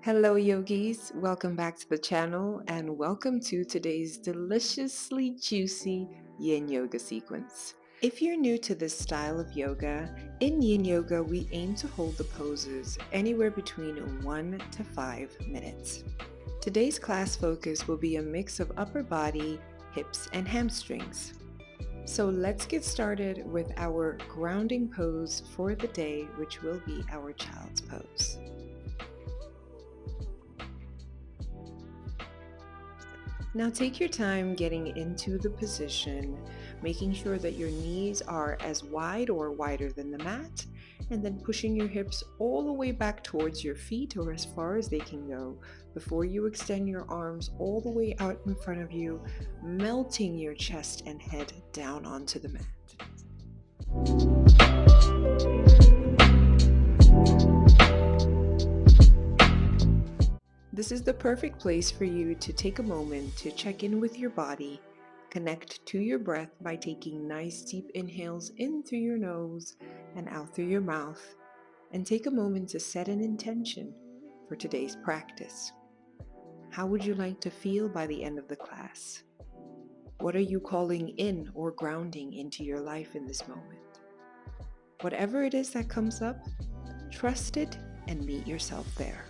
Hello, yogis. Welcome back to the channel and welcome to today's deliciously juicy yin yoga sequence. If you're new to this style of yoga, in yin yoga we aim to hold the poses anywhere between 1 to 5 minutes. Today's class focus will be a mix of upper body, hips, and hamstrings. So let's get started with our grounding pose for the day, which will be our child's pose. Now take your time getting into the position, making sure that your knees are as wide or wider than the mat, and then pushing your hips all the way back towards your feet or as far as they can go before you extend your arms all the way out in front of you, melting your chest and head down onto the mat. This is the perfect place for you to take a moment to check in with your body, connect to your breath by taking nice deep inhales in through your nose and out through your mouth, and take a moment to set an intention for today's practice. How would you like to feel by the end of the class? What are you calling in or grounding into your life in this moment? Whatever it is that comes up, trust it and meet yourself there.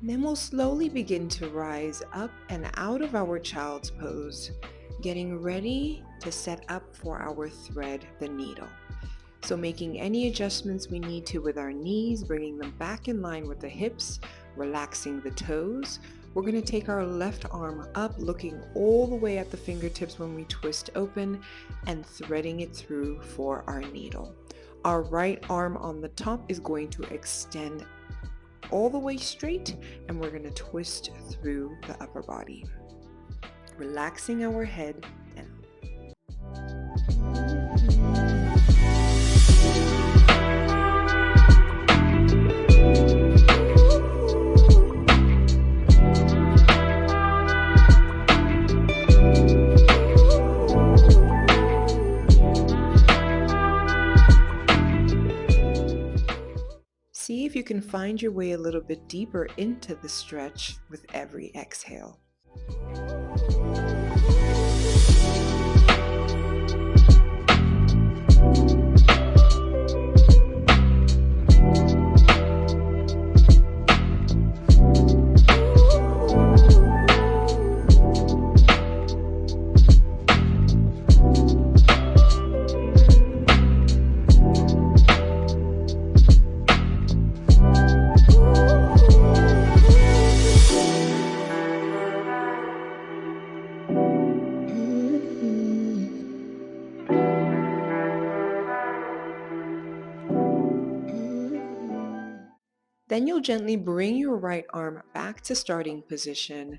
Then we'll slowly begin to rise up and out of our child's pose, getting ready to set up for our thread the needle. So making any adjustments we need to with our knees, bringing them back in line with the hips, relaxing the toes. We're going to take our left arm up, looking all the way at the fingertips when we twist open and threading it through for our needle. Our right arm on the top is going to extend all the way straight, and we're going to twist through the upper body, relaxing our head down. See if you can find your way a little bit deeper into the stretch with every exhale. Then you'll gently bring your right arm back to starting position.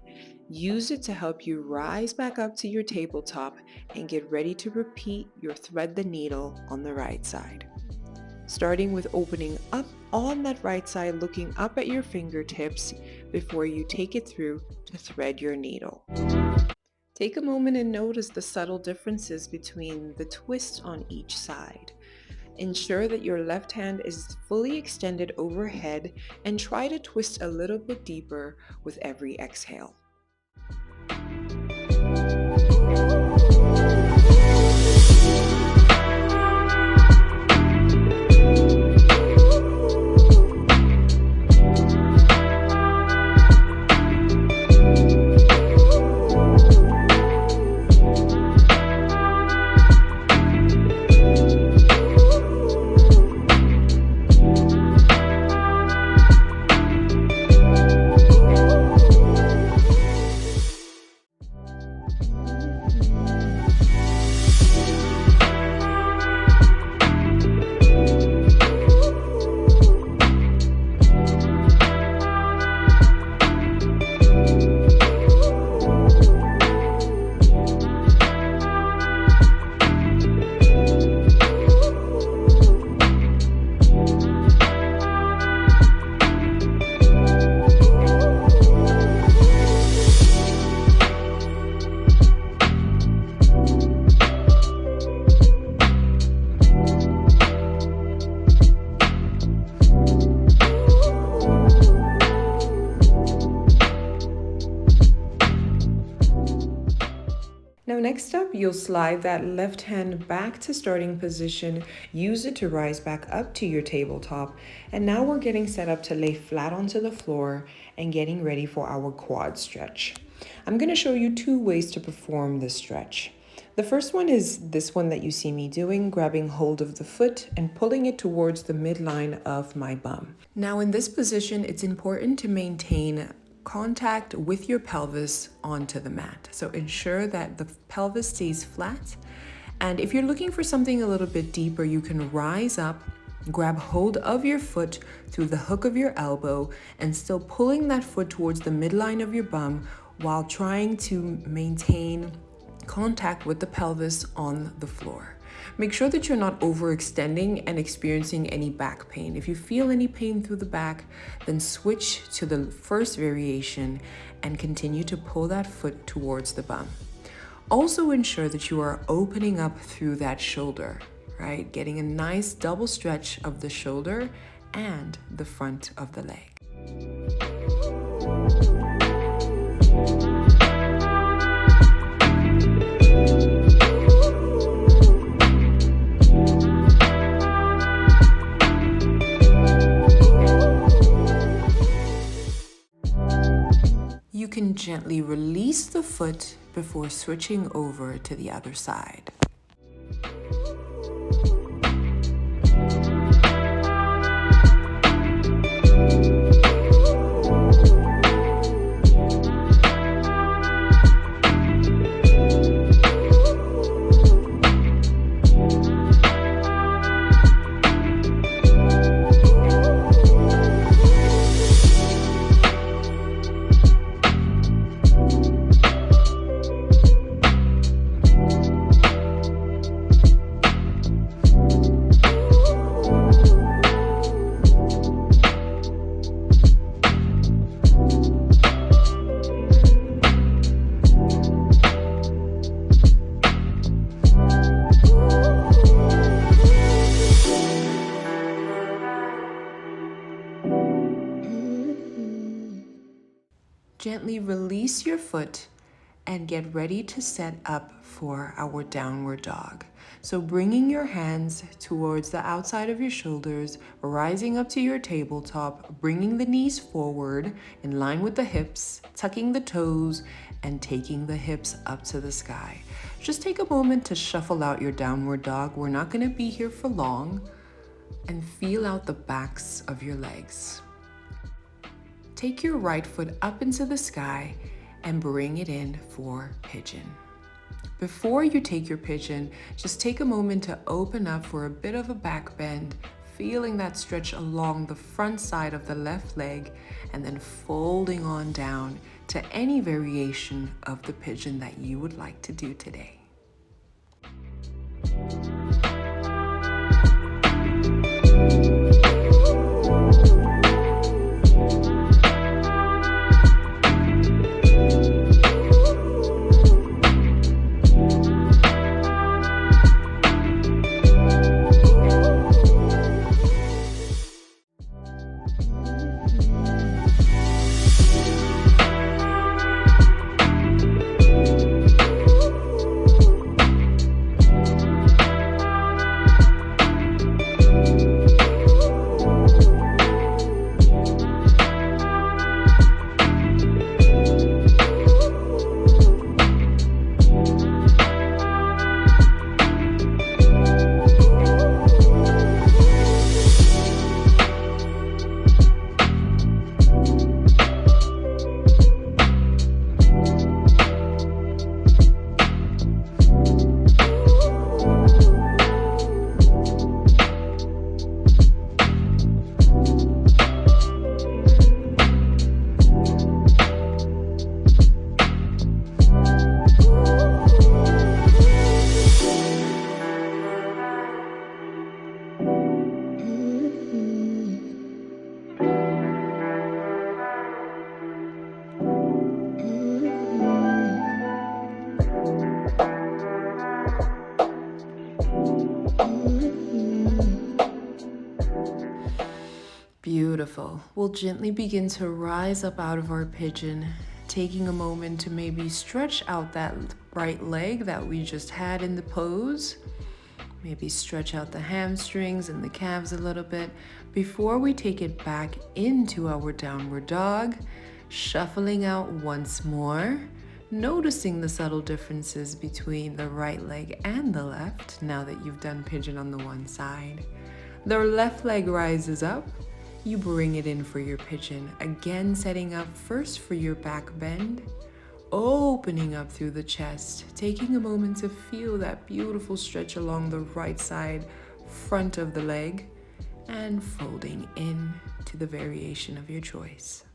Use it to help you rise back up to your tabletop and get ready to repeat your thread the needle on the right side. Starting with opening up on that right side, looking up at your fingertips before you take it through to thread your needle. Take a moment and notice the subtle differences between the twists on each side. Ensure that your left hand is fully extended overhead and try to twist a little bit deeper with every exhale. Now next up, you'll slide that left hand back to starting position, use it to rise back up to your tabletop, and now we're getting set up to lay flat onto the floor and getting ready for our quad stretch. I'm going to show you 2 ways to perform this stretch. The first one is this one that you see me doing, grabbing hold of the foot and pulling it towards the midline of my bum. Now in this position, it's important to maintain contact with your pelvis onto the mat. So ensure that the pelvis stays flat. And if you're looking for something a little bit deeper, you can rise up, grab hold of your foot through the hook of your elbow, and still pulling that foot towards the midline of your bum while trying to maintain contact with the pelvis on the floor. Make sure that you're not overextending and experiencing any back pain. If you feel any pain through the back, then switch to the first variation and continue to pull that foot towards the bum. Also ensure that you are opening up through that shoulder, right? Getting a nice double stretch of the shoulder and the front of the leg. You can gently release the foot before switching over to the other side. Gently release your foot and get ready to set up for our downward dog. So bringing your hands towards the outside of your shoulders, rising up to your tabletop, bringing the knees forward in line with the hips, tucking the toes, and taking the hips up to the sky. Just take a moment to shuffle out your downward dog. We're not going to be here for long. And feel out the backs of your legs. Take your right foot up into the sky and bring it in for pigeon. Before you take your pigeon, just take a moment to open up for a bit of a back bend, feeling that stretch along the front side of the left leg, and then folding on down to any variation of the pigeon that you would like to do today. Beautiful. We'll gently begin to rise up out of our pigeon, taking a moment to maybe stretch out that right leg that we just had in the pose. Maybe stretch out the hamstrings and the calves a little bit before we take it back into our downward dog, shuffling out once more, noticing the subtle differences between the right leg and the left now that you've done pigeon on the one side. The left leg rises up, you bring it in for your pigeon, again setting up first for your back bend, opening up through the chest, taking a moment to feel that beautiful stretch along the right side front of the leg, and folding in to the variation of your choice.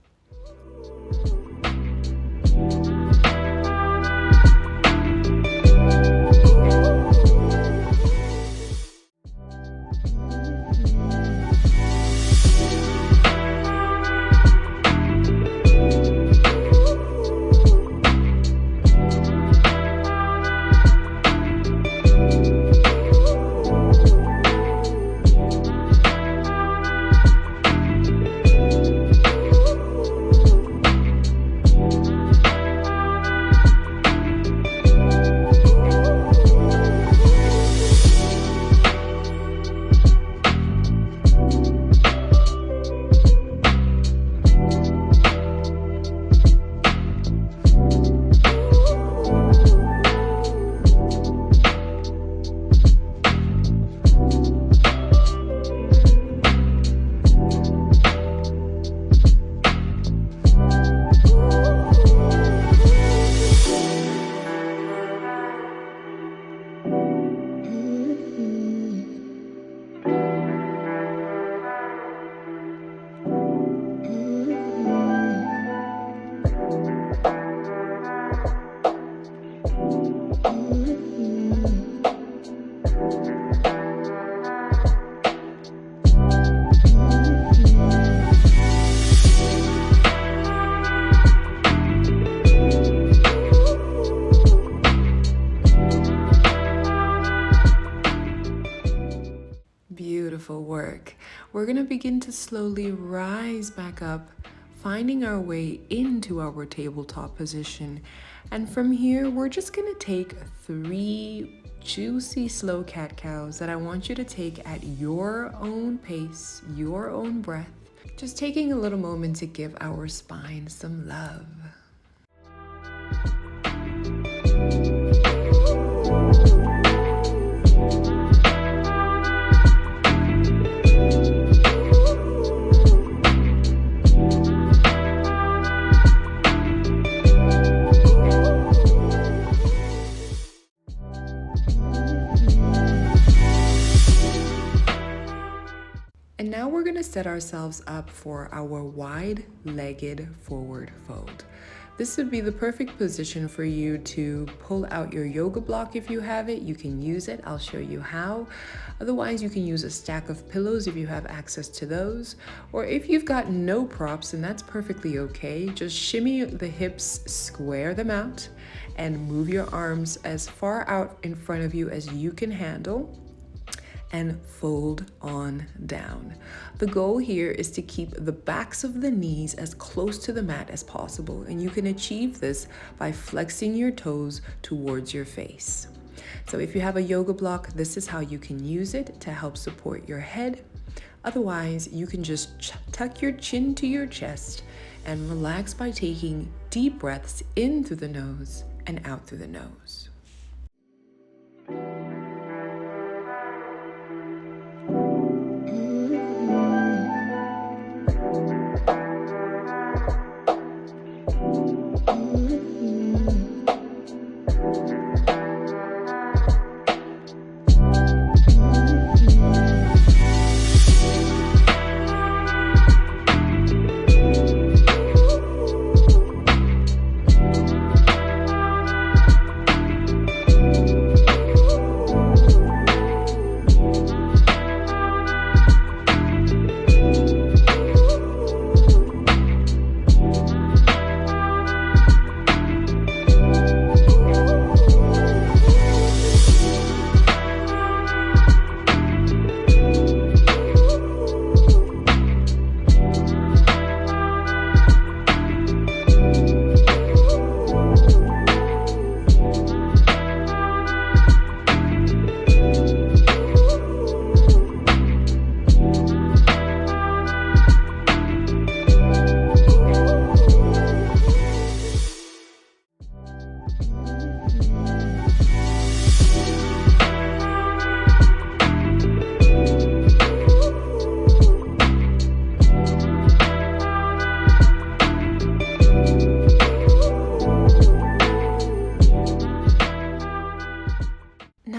Beautiful work. We're going to begin to slowly rise back up, finding our way into our tabletop position. And from here, we're just going to take 3 juicy slow cat-cows that I want you to take at your own pace, your own breath. Just taking a little moment to give our spine some love. And now we're going to set ourselves up for our wide-legged forward fold. This would be the perfect position for you to pull out your yoga block if you have it. You can use it. I'll show you how. Otherwise, you can use a stack of pillows if you have access to those. Or if you've got no props, and that's perfectly okay, just shimmy the hips, square them out, and move your arms as far out in front of you as you can handle, and fold on down. The goal here is to keep the backs of the knees as close to the mat as possible, and you can achieve this by flexing your toes towards your face. So if you have a yoga block, this is how you can use it to help support your head. Otherwise, you can just tuck your chin to your chest and relax by taking deep breaths in through the nose and out through the nose.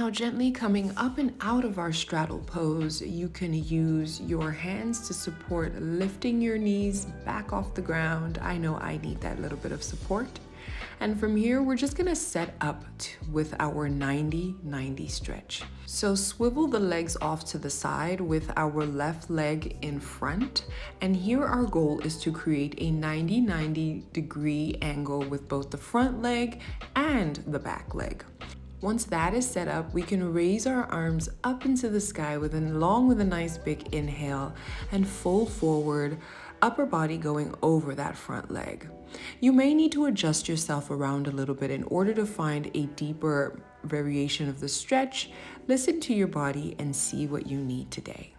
Now, gently coming up and out of our straddle pose, you can use your hands to support lifting your knees back off the ground. I know I need that little bit of support. And from here, we're just gonna set up with our 90-90 stretch. So swivel the legs off to the side with our left leg in front. And here our goal is to create a 90-90 degree angle with both the front leg and the back leg. Once that is set up, we can raise our arms up into the sky along with a nice big inhale and fold forward, upper body going over that front leg. You may need to adjust yourself around a little bit in order to find a deeper variation of the stretch. Listen to your body and see what you need today.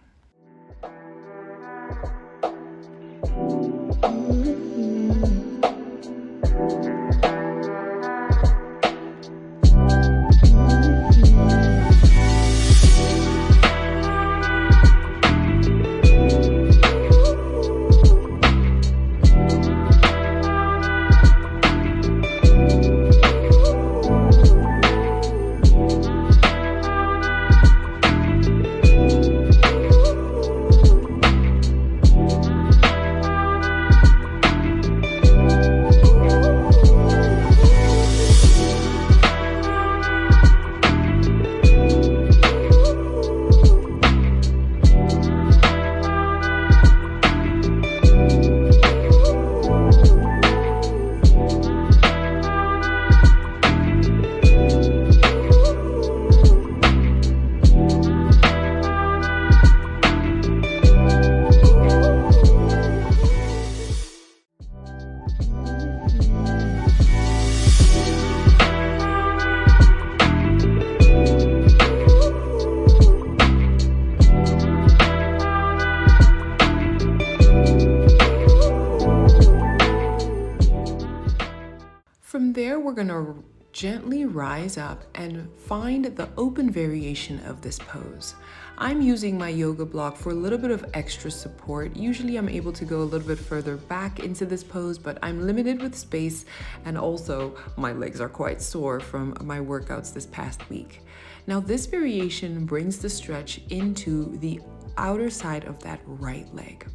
From there, we're gonna gently rise up and find the open variation of this pose. I'm using my yoga block for a little bit of extra support. Usually I'm able to go a little bit further back into this pose, but I'm limited with space, and also my legs are quite sore from my workouts this past week. Now this variation brings the stretch into the outer side of that right leg.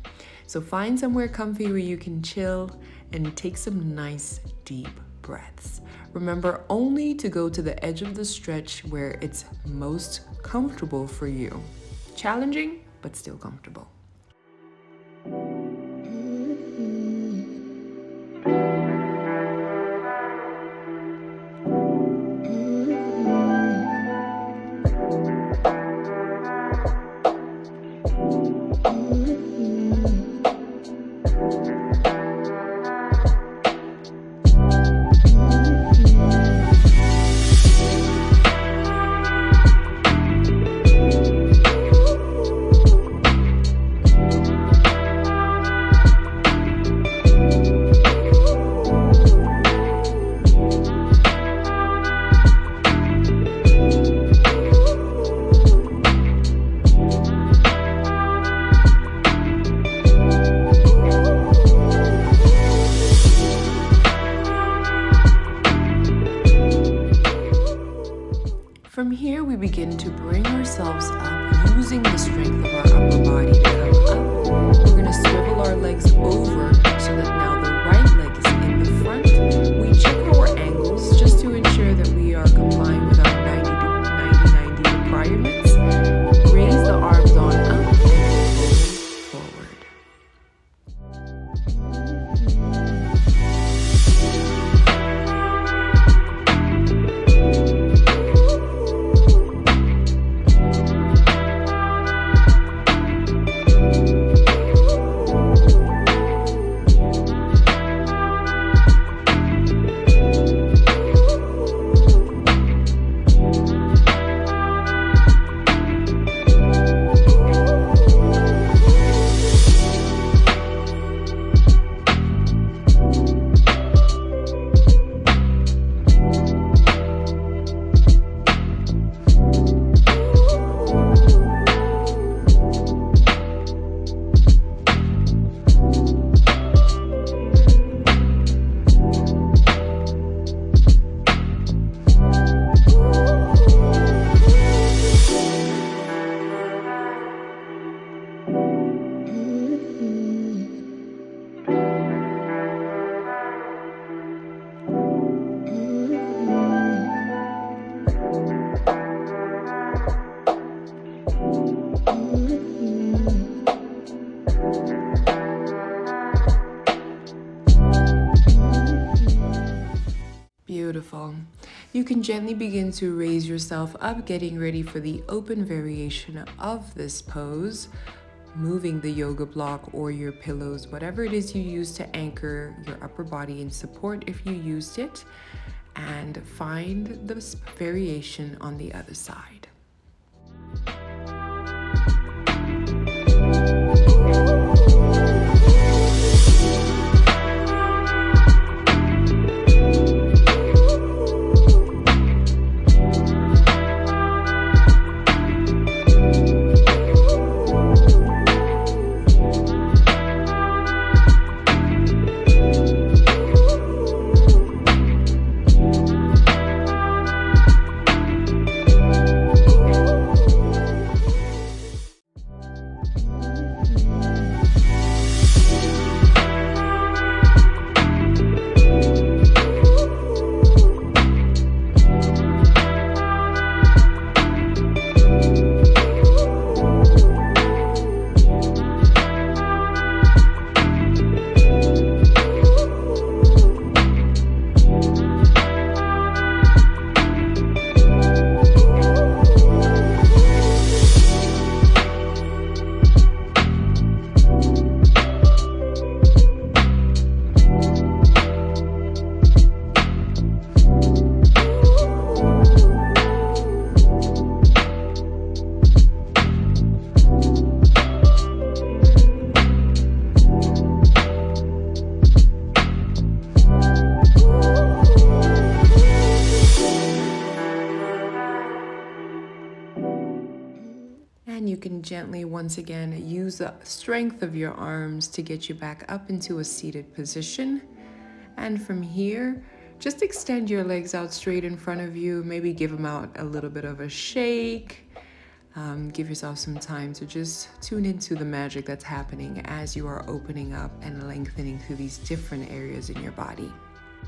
So find somewhere comfy where you can chill and take some nice deep breaths. Remember only to go to the edge of the stretch where it's most comfortable for you. Challenging, but still comfortable. From here, we begin to bring ourselves up using the strength of our upper body to come up. We're going to swivel our legs over so that now the right leg is in the front. We check our angles just to ensure that we are complying with our 90-90 requirements. Raise the arms on up and fold forward. gently begin to raise yourself up, getting ready for the open variation of this pose, moving the yoga block or your pillows, whatever it is you use to anchor your upper body in support if you used it, and find this variation on the other side. And you can gently, once again, use the strength of your arms to get you back up into a seated position. And from here, just extend your legs out straight in front of you. Maybe give them out a little bit of a shake. Give yourself some time to just tune into the magic that's happening as you are opening up and lengthening through these different areas in your body.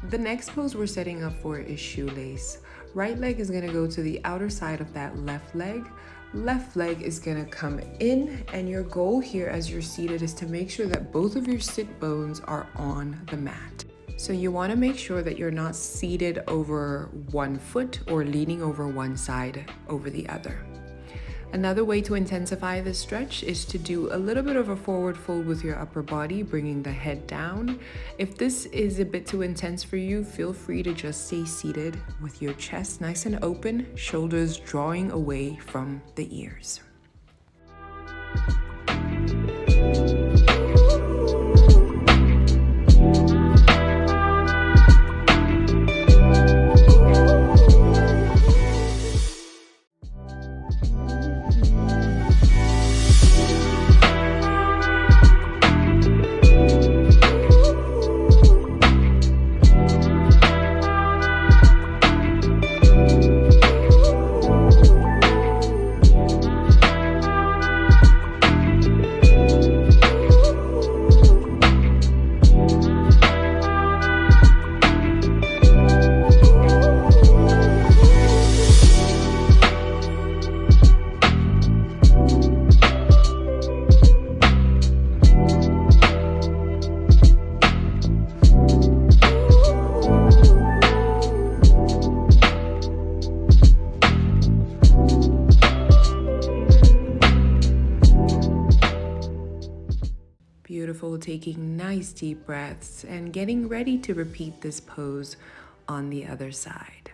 The next pose we're setting up for is shoelace. Right leg is gonna go to the outer side of that left leg. Left leg is gonna come in, and your goal here as you're seated is to make sure that both of your sit bones are on the mat. So you wanna make sure that you're not seated over one foot or leaning over one side over the other. Another way to intensify this stretch is to do a little bit of a forward fold with your upper body, bringing the head down. If this is a bit too intense for you, feel free to just stay seated with your chest nice and open, shoulders drawing away from the ears. Beautiful, taking nice deep breaths and getting ready to repeat this pose on the other side.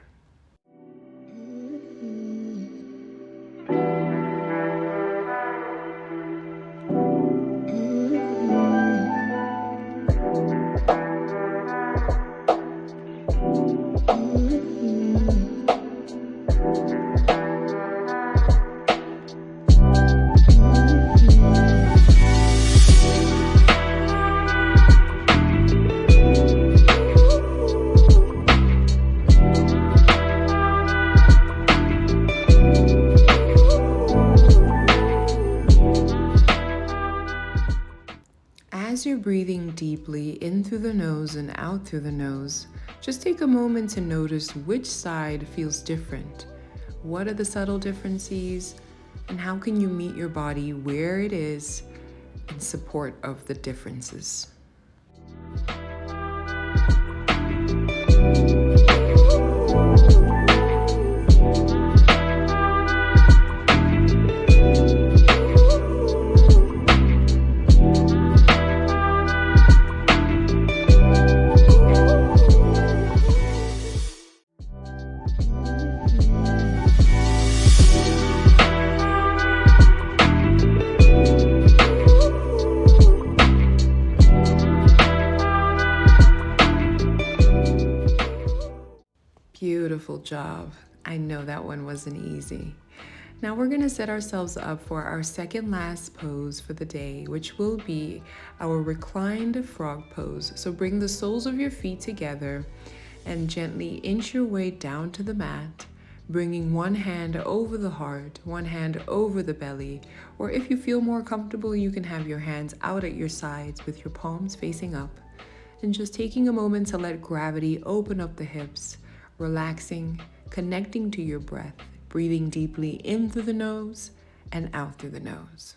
As you're breathing deeply in through the nose and out through the nose, just take a moment to notice which side feels different. What are the subtle differences, and how can you meet your body where it is in support of the differences? job. I know that one wasn't easy. Now we're gonna set ourselves up for our second last pose for the day, which will be our reclined frog pose. So bring the soles of your feet together and gently inch your way down to the mat, bringing one hand over the heart, one hand over the belly, or if you feel more comfortable, you can have your hands out at your sides with your palms facing up, and just taking a moment to let gravity open up the hips, relaxing, connecting to your breath, breathing deeply in through the nose and out through the nose.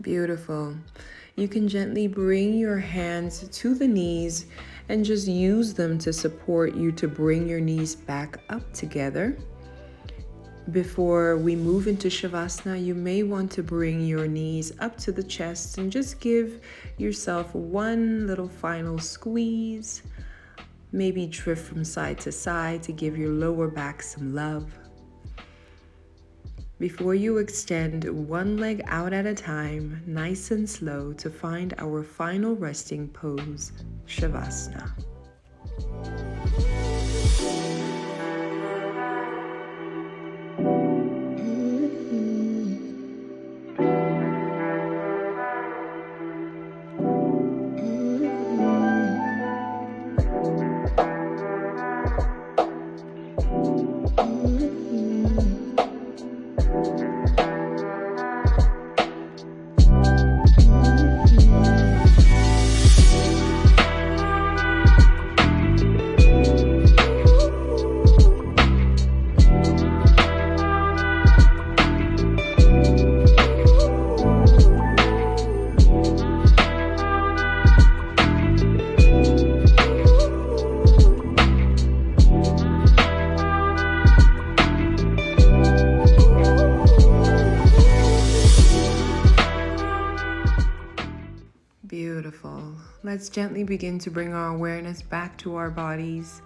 Beautiful. You can gently bring your hands to the knees and just use them to support you to bring your knees back up together. Before we move into Shavasana, you may want to bring your knees up to the chest and just give yourself one little final squeeze. Maybe drift from side to side to give your lower back some love. Before you extend one leg out at a time, nice and slow, to find our final resting pose, Shavasana. Beautiful. Let's gently begin to bring our awareness back to our bodies.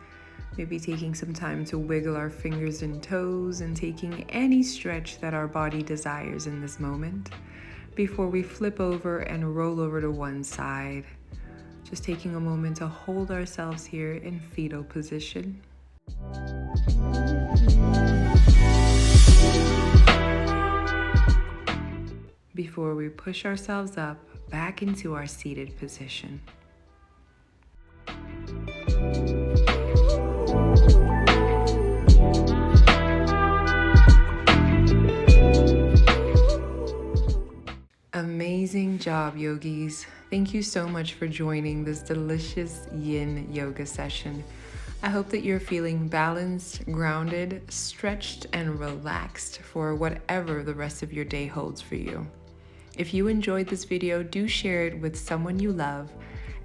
Maybe taking some time to wiggle our fingers and toes and taking any stretch that our body desires in this moment before we flip over and roll over to one side. Just taking a moment to hold ourselves here in fetal position. Before we push ourselves up back into our seated position. Amazing job, yogis. Thank you so much for joining this delicious yin yoga session. I hope that you're feeling balanced, grounded, stretched, and relaxed for whatever the rest of your day holds for you. If you enjoyed this video, do share it with someone you love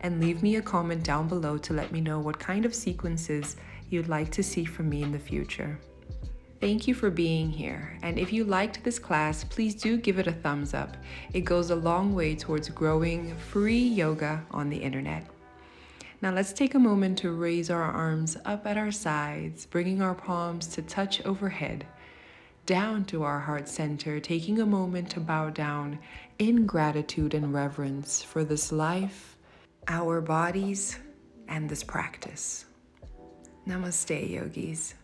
and leave me a comment down below to let me know what kind of sequences you'd like to see from me in the future. Thank you for being here. And if you liked this class, please do give it a thumbs up. It goes a long way towards growing free yoga on the internet. Now let's take a moment to raise our arms up at our sides, bringing our palms to touch overhead, down to our heart center, taking a moment to bow down in gratitude and reverence for this life, our bodies, and this practice. Namaste, yogis.